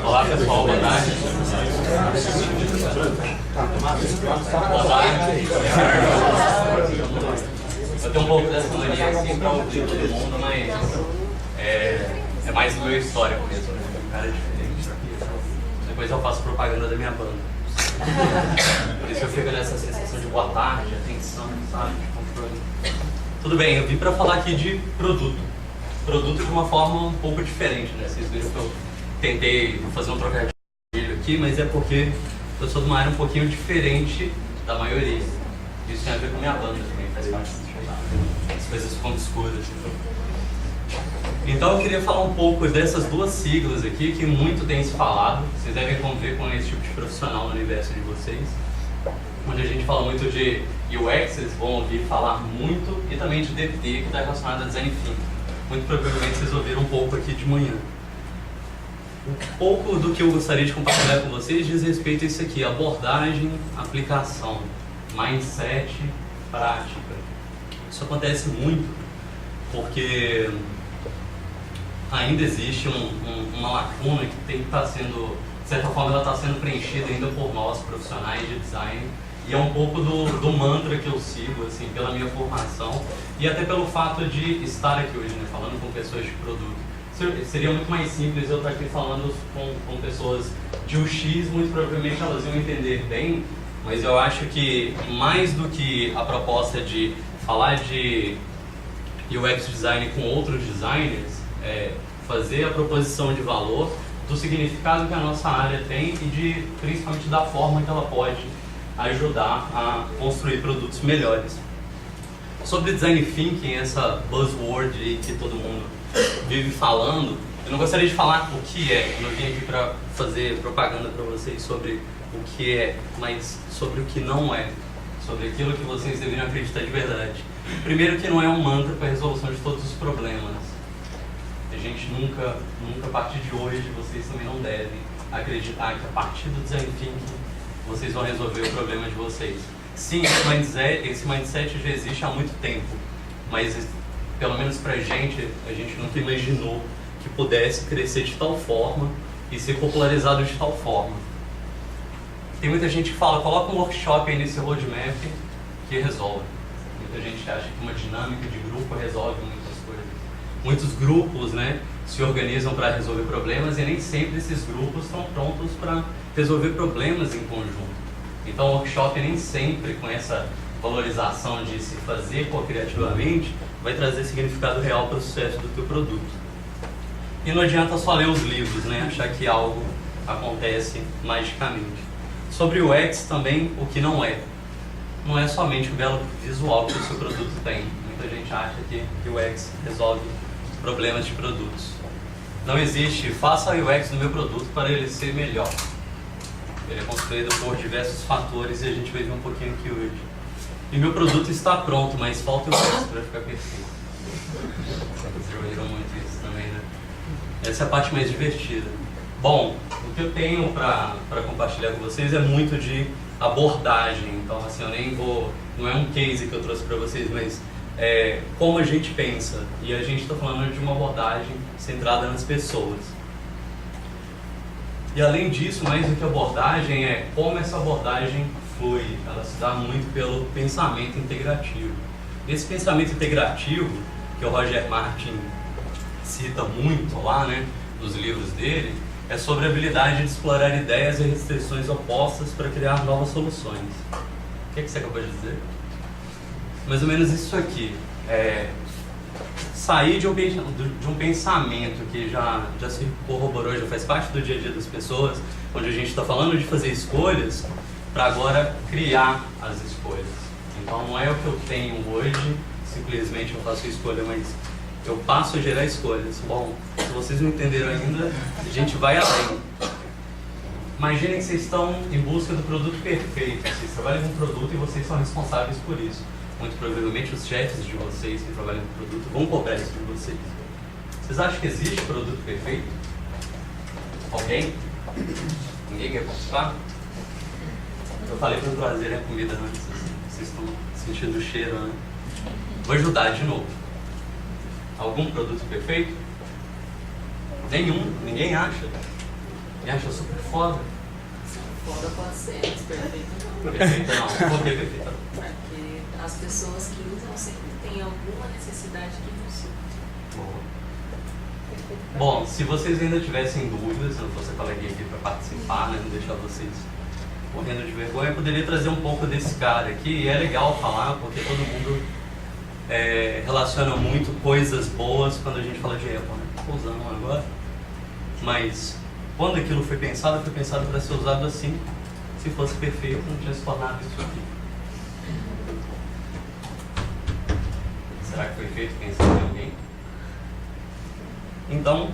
Olá pessoal, boa tarde. Boa tarde. Eu tenho um pouco dessa mania assim para ouvir todo mundo, mas é mais do meu histórico mesmo, né? Um cara diferente. Depois eu faço propaganda da minha banda. Por isso eu fico nessa sensação de boa tarde, atenção, sabe? De controle. Tudo bem, eu vim para falar aqui de produto. Produto de uma forma um pouco diferente, né? Vocês viram que eu tentei fazer um trocadilho aqui, mas é porque eu sou de uma área um pouquinho diferente da maioria. Isso tem a ver com a minha banda também, faz parte do trabalho. As coisas ficam escuras. Então eu queria falar um pouco dessas duas siglas aqui, que muito tem se falado. Vocês devem conviver com esse tipo de profissional no universo de vocês. Onde a gente fala muito de UX, vocês vão ouvir falar muito, e também de DT, que está relacionado a Design Thinking. Muito provavelmente vocês ouviram um pouco aqui de manhã. Um pouco do que eu gostaria de compartilhar com vocês diz respeito a isso aqui: abordagem, aplicação, mindset, prática. Isso acontece muito porque ainda existe uma lacuna que tem que estar sendo, de certa forma, ela está sendo preenchida ainda por nós, profissionais de design. E é um pouco do mantra que eu sigo, assim, pela minha formação e até pelo fato de estar aqui hoje, né, falando com pessoas de produto. Seria muito mais simples eu estar aqui falando com pessoas de UX, muito provavelmente elas iam entender bem, mas eu acho que mais do que a proposta de falar de UX design com outros designers, fazer a proposição de valor do significado que a nossa área tem e principalmente da forma que ela pode ajudar a construir produtos melhores. Sobre Design Thinking, essa buzzword aí que todo mundo vive falando, eu não gostaria de falar o que é, eu não vim aqui para fazer propaganda para vocês sobre o que é, mas sobre o que não é, sobre aquilo que vocês deveriam acreditar de verdade. Primeiro, que não é um mantra para a resolução de todos os problemas. A gente nunca, a partir de hoje, vocês também não devem acreditar que a partir do Design Thinking vocês vão resolver o problema de vocês. Sim, esse mindset já existe há muito tempo, mas pelo menos pra gente, a gente nunca imaginou que pudesse crescer de tal forma e ser popularizado de tal forma. Tem muita gente que fala, coloca um workshop aí nesse roadmap que resolve. Muita gente acha que uma dinâmica de grupo resolve muitas coisas. Muitos grupos, né, se organizam para resolver problemas e nem sempre esses grupos estão prontos para resolver problemas em conjunto. Então o workshop nem sempre, com essa valorização de se fazer co-criativamente, vai trazer significado real para o sucesso do teu produto. E não adianta só ler os livros, né, achar que algo acontece magicamente. Sobre o UX também, o que não é. Não é somente o belo visual que o seu produto tem. Muita gente acha que o UX resolve problemas de produtos. Não existe, faça o UX no meu produto para ele ser melhor. Ele é construído por diversos fatores e a gente vai ver um pouquinho aqui hoje. E meu produto está pronto, mas falta o UX para ficar perfeito. Vocês ouviram muito isso também, né? Essa é a parte mais divertida. Bom, o que eu tenho para compartilhar com vocês é muito de abordagem. Então, assim, eu nem vou... Não é um case que eu trouxe para vocês, mas como a gente pensa. E a gente está falando de uma abordagem centrada nas pessoas. E além disso, mais do que abordagem, é como essa abordagem flui. Ela se dá muito pelo pensamento integrativo. Esse pensamento integrativo, que o Roger Martin cita muito lá, né, nos livros dele, é sobre a habilidade de explorar ideias e restrições opostas para criar novas soluções. O que você acabou de dizer? Mais ou menos isso aqui. Sair de um pensamento que já se corroborou, já faz parte do dia a dia das pessoas, onde a gente está falando de fazer escolhas, para agora criar as escolhas. Então não é o que eu tenho hoje, simplesmente eu faço a escolha, mas eu passo a gerar escolhas. Bom, se vocês não entenderam ainda, a gente vai além. Imaginem que vocês estão em busca do produto perfeito. Vocês trabalham com um produto e vocês são responsáveis por isso. Muito provavelmente os chefes de vocês que trabalham com o produto vão cobrar isso de vocês. Vocês acham que existe produto perfeito? Alguém? Ninguém quer participar? Eu falei para trazer a comida antes. Vocês estão sentindo o cheiro, né? Vou ajudar de novo. Algum produto perfeito? Nenhum. Ninguém acha. Ninguém acha super foda. Foda pode ser, mas perfeito não. Perfeito não. Por que perfeito não? Porque as pessoas que usam sempre têm alguma necessidade que não se. Bom, se vocês ainda tivessem dúvidas, se não fosse a coleguinha aqui para participar, né, não deixar vocês morrendo de vergonha, eu poderia trazer um pouco desse cara aqui. E é legal falar, porque todo mundo relaciona muito coisas boas quando a gente fala de Apple, né? Estou usando um agora. Mas quando aquilo foi pensado para ser usado assim. Se fosse perfeito, não tinha se tornado isso aqui. Será que foi feito pensando em alguém? Então,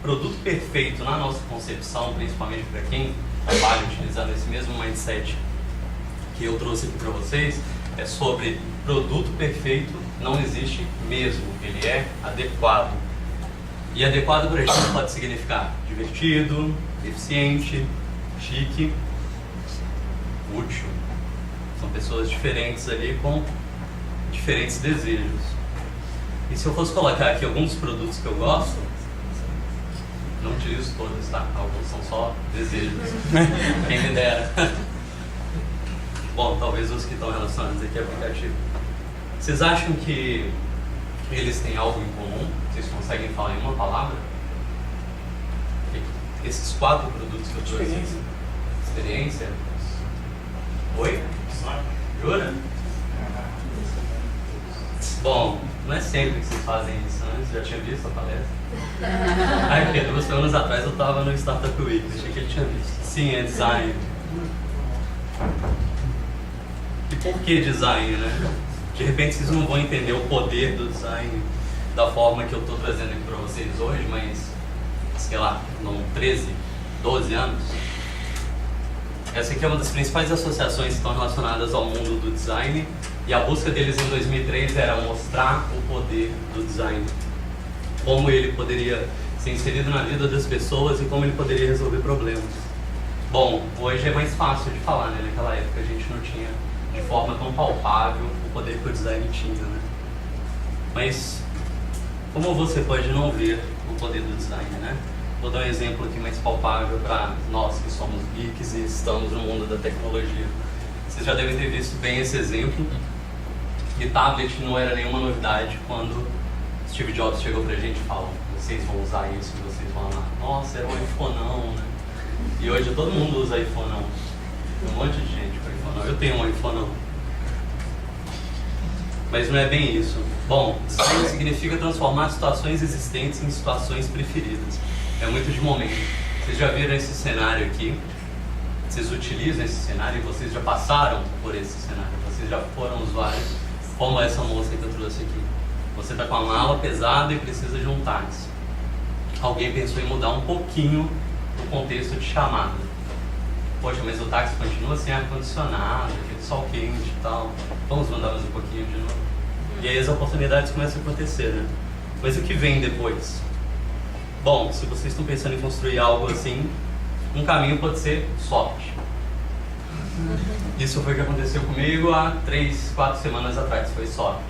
produto perfeito na nossa concepção, principalmente para quem trabalha utilizando esse mesmo mindset que eu trouxe aqui para vocês, é sobre produto perfeito não existe mesmo, ele é adequado. E adequado para a gente pode significar divertido, eficiente, chique, útil. São pessoas diferentes ali com diferentes desejos. E se eu fosse colocar aqui alguns produtos que eu gosto, não utilizo todos, tá? Alguns são só desejos. Quem me dera. Bom, talvez os que estão relacionados aqui ao aplicativo. Vocês acham que eles têm algo em comum? Vocês conseguem falar em uma palavra? Esses 4 produtos que eu trouxe. Experiência? Oi? Jura? Bom, não é sempre que vocês fazem isso, né? Você já tinha visto a palestra? Ah, porque 2 semanas atrás eu estava no Startup Week, achei que ele tinha visto. Sim, é design. E por que design, né? De repente vocês não vão entender o poder do design da forma que eu estou trazendo aqui para vocês hoje, mas, sei lá, não 13, 12 anos. Essa aqui é uma das principais associações que estão relacionadas ao mundo do design, e a busca deles em 2003 era mostrar o poder do design, como ele poderia ser inserido na vida das pessoas e como ele poderia resolver problemas. Bom, hoje é mais fácil de falar, né? Naquela época a gente não tinha de forma tão palpável o poder que o design tinha, né? Mas como você pode não ver o poder do design, né? Vou dar um exemplo aqui mais palpável para nós que somos geeks e estamos no mundo da tecnologia. Vocês já devem ter visto bem esse exemplo. E tablet não era nenhuma novidade quando Steve Jobs chegou pra gente e falou: vocês vão usar isso, vocês vão amar. Nossa, era um iPhoneão, né? E hoje todo mundo usa iPhoneão. Tem um monte de gente com iPhoneão. Eu tenho um iPhoneão. Mas não é bem isso. Bom, design significa transformar situações existentes em situações preferidas. É muito de momento. Vocês já viram esse cenário aqui? Vocês utilizam esse cenário e vocês já passaram por esse cenário. Vocês já foram usuários, como essa moça que eu trouxe aqui. Você está com a mala pesada e precisa de um táxi. Alguém pensou em mudar um pouquinho o contexto de chamada. Poxa, mas o táxi continua sem ar-condicionado, aquele sol quente e tal. Vamos mandar mais um pouquinho de novo. E aí as oportunidades começam a acontecer, né? Mas o que vem depois? Bom, se vocês estão pensando em construir algo assim, um caminho pode ser sorte. Isso foi o que aconteceu comigo há 3, 4 semanas atrás, foi sorte.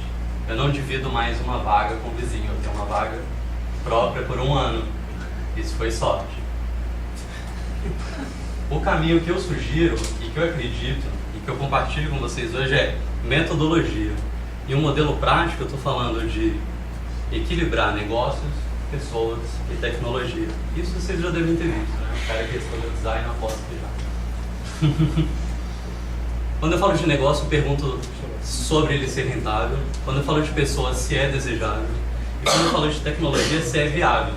Eu não divido mais uma vaga com o vizinho, eu tenho uma vaga própria por 1 ano. Isso foi sorte. O caminho que eu sugiro e que eu acredito e que eu compartilho com vocês hoje é metodologia. E um modelo prático, eu estou falando de equilibrar negócios, pessoas e tecnologia. Isso vocês já devem ter visto, né? O cara que respondeu design, eu aposto que já. Quando eu falo de negócio, eu pergunto sobre ele ser rentável. Quando eu falo de pessoas, se é desejável. E quando eu falo de tecnologia, se é viável.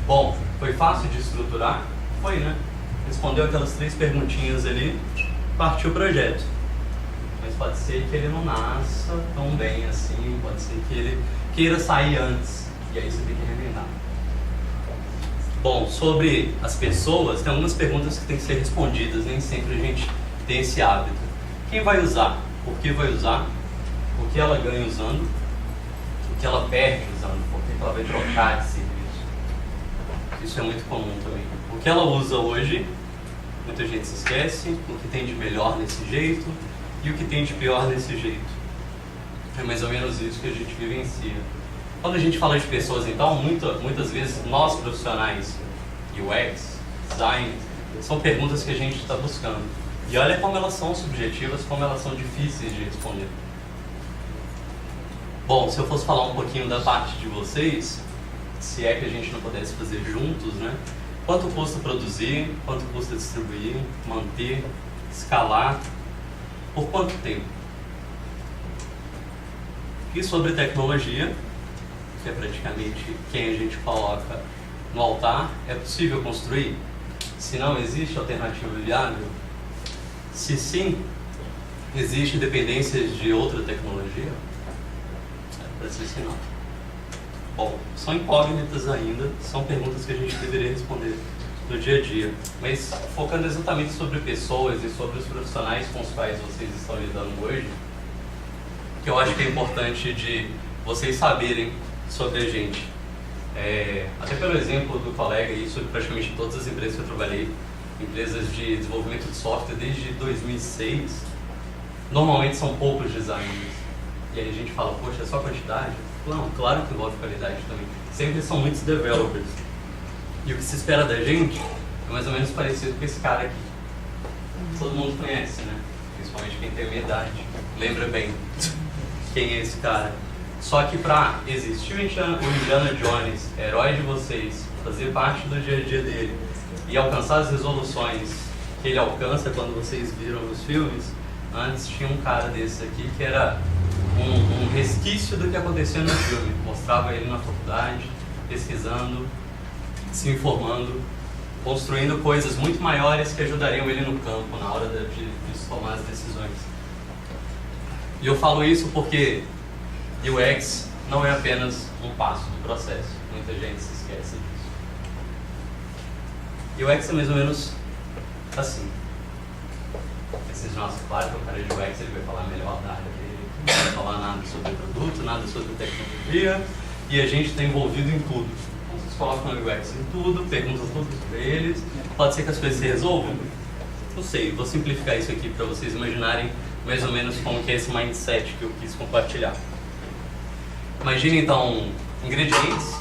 Bom, foi fácil de estruturar? Foi, né? Respondeu aquelas 3 perguntinhas ali partir o projeto. Mas pode ser que ele não nasça tão bem assim, pode ser que ele queira sair antes, e aí você tem que remendar. Bom, sobre as pessoas, tem algumas perguntas que têm que ser respondidas, nem sempre a gente tem esse hábito. Quem vai usar? Por que vai usar? O que ela ganha usando? O que ela perde usando? Por que ela vai trocar de serviço? Isso é muito comum também. O que ela usa hoje, muita gente se esquece, o que tem de melhor nesse jeito e o que tem de pior nesse jeito. É mais ou menos isso que a gente vivencia. Quando a gente fala de pessoas, então, muitas vezes nós profissionais, UX, design, são perguntas que a gente está buscando. E olha como elas são subjetivas, como elas são difíceis de responder. Bom, se eu fosse falar um pouquinho da parte de vocês, se é que a gente não pudesse fazer juntos, né? Quanto custa produzir, quanto custa distribuir, manter, escalar, por quanto tempo? E sobre tecnologia, que é praticamente quem a gente coloca no altar, é possível construir? Se não existe alternativa viável? Se sim, existe dependência de outra tecnologia? Parece que não. Bom, são incógnitas ainda, são perguntas que a gente deveria responder no dia a dia. Mas focando exatamente sobre pessoas e sobre os profissionais com os quais vocês estão lidando hoje, que eu acho que é importante de vocês saberem sobre a gente. Até pelo exemplo do colega e sobre praticamente todas as empresas que eu trabalhei, empresas de desenvolvimento de software desde 2006, normalmente são poucos designers. E aí a gente fala, poxa, é só quantidade? Não, claro que envolve qualidade também. Sempre são muitos developers. E o que se espera da gente é mais ou menos parecido com esse cara aqui. Todo mundo conhece, né? Principalmente quem tem a minha idade. Lembra bem quem é esse cara. Só que para existir o Indiana Jones, herói de vocês, fazer parte do dia a dia dele e alcançar as resoluções que ele alcança quando vocês viram os filmes, antes tinha um cara desse aqui que era um resquício do que acontecia no filme. Mostrava ele na faculdade, pesquisando, se informando, construindo coisas muito maiores que ajudariam ele no campo, na hora de tomar as decisões. E eu falo isso porque UX não é apenas um passo do processo. Muita gente se esquece disso. UX é mais ou menos assim. Nossa, claro que o cara de UX ele vai falar melhor da área dele, não vai falar nada sobre produto, nada sobre tecnologia, e a gente está envolvido em tudo. Então vocês colocam o UX em tudo, perguntam tudo sobre eles, pode ser que as coisas se resolvam? Não sei, vou simplificar isso aqui para vocês imaginarem mais ou menos como que é esse mindset que eu quis compartilhar. Imagine então ingredientes,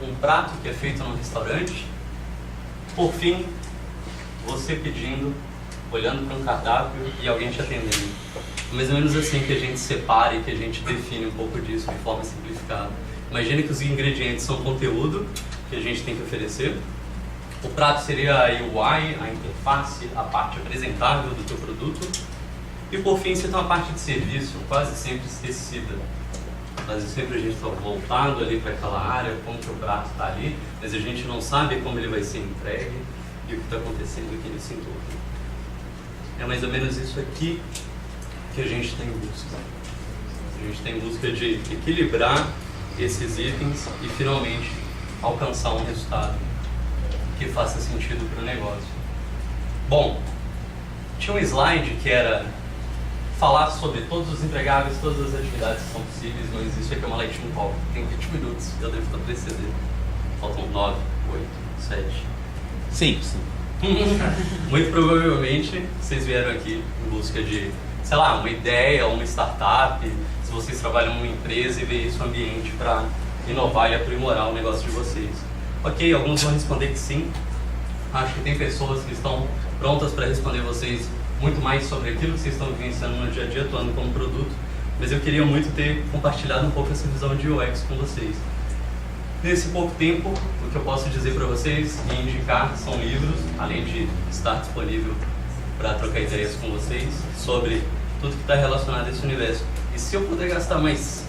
um prato que é feito num restaurante, por fim, você pedindo, olhando para um cardápio e alguém te atendendo. Mais ou menos assim que a gente separa e que a gente define um pouco disso de forma simplificada. Imagine que os ingredientes são conteúdo que a gente tem que oferecer. O prato seria a UI, a interface, a parte apresentável do teu produto. E por fim, você tem uma parte de serviço, quase sempre esquecida. Quase sempre a gente está voltado ali para aquela área, como que o prato está ali, mas a gente não sabe como ele vai ser entregue e o que está acontecendo aqui nesse entorno. É mais ou menos isso aqui que a gente tem em busca. A gente tem em busca de equilibrar esses itens e finalmente alcançar um resultado que faça sentido para o negócio. Bom, tinha um slide que era falar sobre todos os entregáveis, todas as atividades que são possíveis, mas isso aqui é uma lightning talk. Tem 20 minutos, eu devo estar precedendo. Faltam 9, 8, 7. Sim. Muito provavelmente vocês vieram aqui em busca de, sei lá, uma ideia, uma startup, se vocês trabalham numa empresa e ver isso ambiente para inovar e aprimorar o negócio de vocês. Ok, alguns vão responder que sim. Acho que tem pessoas que estão prontas para responder vocês muito mais sobre aquilo que vocês estão vivenciando no dia a dia, atuando como produto, mas eu queria muito ter compartilhado um pouco essa visão de UX com vocês. Nesse pouco tempo, o que eu posso dizer para vocês e indicar são livros, além de estar disponível para trocar ideias com vocês sobre tudo que está relacionado a esse universo. E se eu puder gastar mais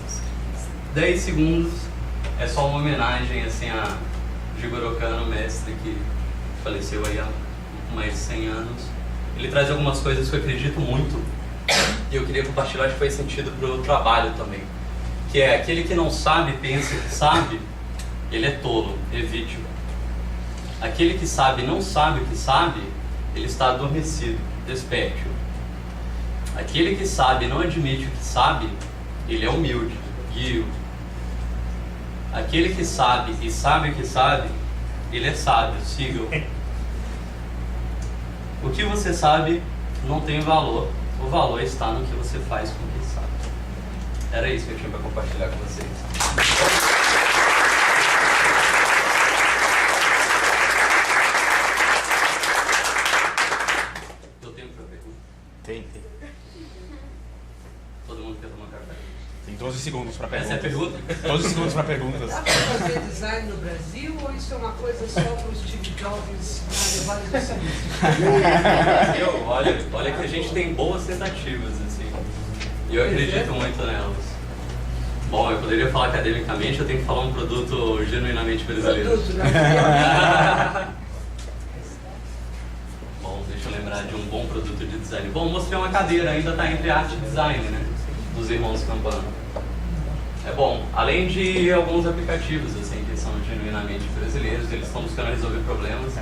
10 segundos, é só uma homenagem assim, a Jigoro Kano, mestre que faleceu aí há mais de 100 anos. ele traz algumas coisas que eu acredito muito e eu queria compartilhar que faz sentido para o trabalho também. Que é aquele que não sabe, pensa que sabe, ele é tolo, evite-o. Aquele que sabe e não sabe o que sabe, ele está adormecido, desperte-o. Aquele que sabe e não admite o que sabe, ele é humilde, guie-o. Aquele que sabe e sabe o que sabe, ele é sábio, siga-o. O que você sabe não tem valor, o valor está no que você faz com o que sabe. Era isso que eu tinha para compartilhar com vocês. Eu tenho para pergunta? Tem. Todo mundo quer tomar café? Tem 12 segundos para perguntas. Essa é a pergunta? 12 segundos para perguntas. Dá para fazer design no Brasil ou isso é uma coisa só para os Steve Jobs na Vale do Silício? Olha que a gente tem boas tentativas, assim. E eu acredito muito nelas. Bom, eu poderia falar academicamente, eu tenho que falar um produto genuinamente brasileiro. Produto, né? Bom, deixa eu lembrar de um bom produto de design. Bom, mostrei uma cadeira, ainda está entre arte e design, né? Dos irmãos Campana. É bom, além de alguns aplicativos, assim, que são genuinamente brasileiros, eles estão buscando resolver problemas.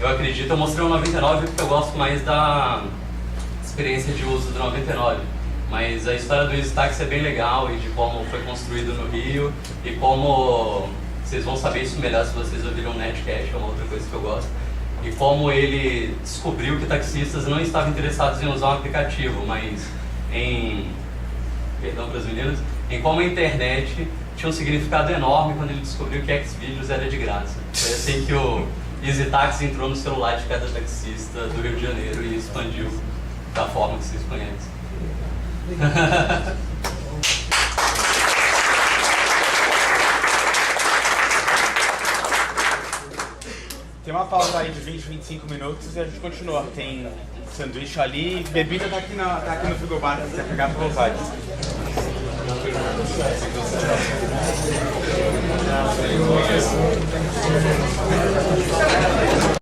Eu acredito, eu mostrei o 99 porque eu gosto mais da experiência de uso do 99. Mas a história do EasyTaxi é bem legal e de como foi construído no Rio e como vocês vão saber isso melhor se vocês ouviram o Netcash, é uma outra coisa que eu gosto. E como ele descobriu que taxistas não estavam interessados em usar um aplicativo, mas em... Perdão para os meninos, em como a internet tinha um significado enorme quando ele descobriu que Xvideos era de graça. Foi assim que o EasyTaxi entrou no celular de cada taxista do Rio de Janeiro e expandiu da forma que vocês conhecem. Tem uma pausa aí de 20, 25 minutos e a gente continua. Tem sanduíche ali, bebida tá aqui no frigobar, se quiser pegar, fica à vontade.